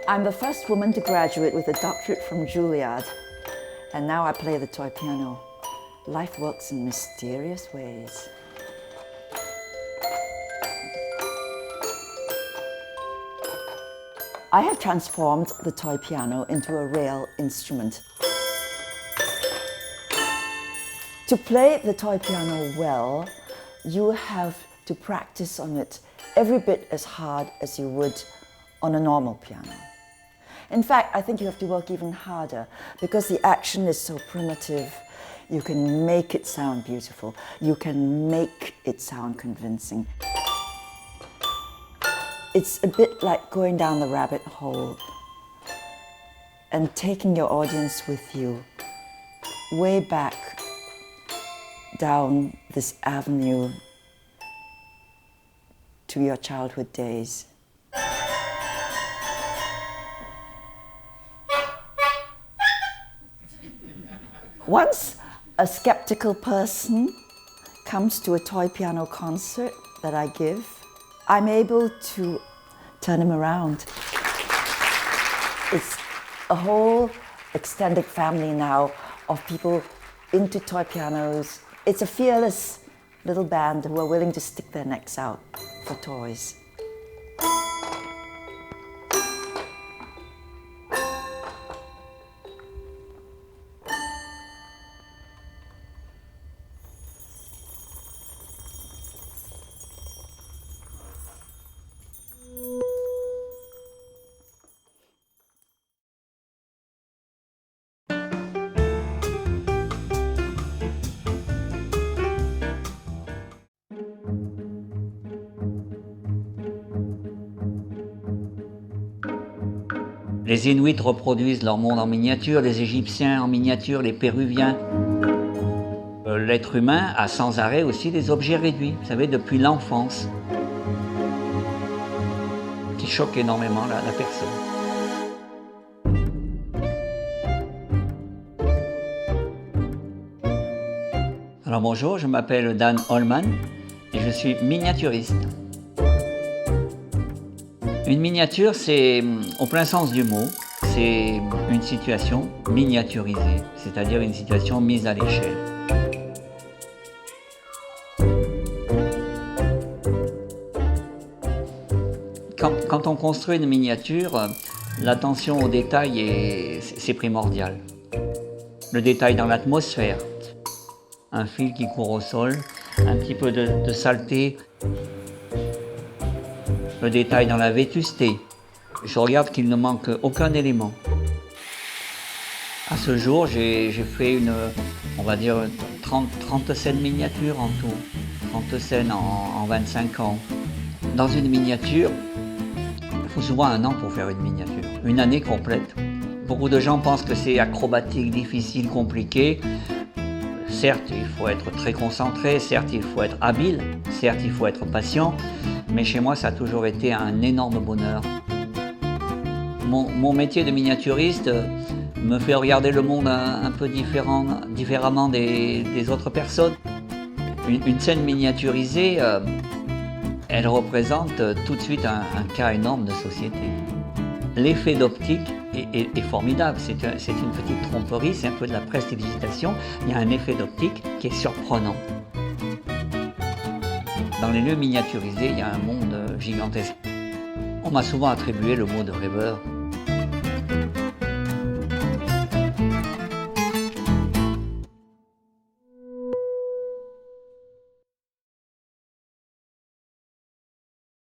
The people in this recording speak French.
I'm the first woman to graduate with a doctorate from Juilliard, and now I play the toy piano. Life works in mysterious ways. I have transformed the toy piano into a real instrument. To play the toy piano well, you have to practice on it every bit as hard as you would on a normal piano. In fact, I think you have to work even harder because the action is so primitive. You can make it sound beautiful. You can make it sound convincing. It's a bit like going down the rabbit hole and taking your audience with you way back down this avenue to your childhood days. Once a skeptical person comes to a toy piano concert that I give, I'm able to turn him around. It's a whole extended family now of people into toy pianos. It's a fearless little band who are willing to stick their necks out for toys. Les Inuits reproduisent leur monde en miniature, les Égyptiens en miniature, les Péruviens. L'être humain a sans arrêt aussi des objets réduits, vous savez, depuis l'enfance, qui choquent énormément la personne. Alors bonjour, je m'appelle Dan Holman et je suis miniaturiste. Une miniature, c'est, au plein sens du mot, c'est une situation miniaturisée, c'est-à-dire une situation mise à l'échelle. Quand on construit une miniature, l'attention au détail c'est primordial. Le détail dans l'atmosphère, un fil qui court au sol, un petit peu de saleté. Le détail dans la vétusté. Je regarde qu'il ne manque aucun élément. À ce jour, j'ai fait on va dire 30 scènes miniatures en tout. 30 scènes en 25 ans. Dans une miniature, il faut souvent un an pour faire une miniature. Une année complète. Beaucoup de gens pensent que c'est acrobatique, difficile, compliqué. Certes, il faut être très concentré, certes, il faut être habile, certes, il faut être patient. Mais chez moi, ça a toujours été un énorme bonheur. Mon métier de miniaturiste me fait regarder le monde un peu différemment des autres personnes. Une scène miniaturisée, elle représente tout de suite un cas énorme de société. L'effet d'optique est formidable, c'est une petite tromperie, c'est un peu de la prestidigitation. Il y a un effet d'optique qui est surprenant. Dans les lieux miniaturisés, il y a un monde gigantesque. On m'a souvent attribué le mot de rêveur.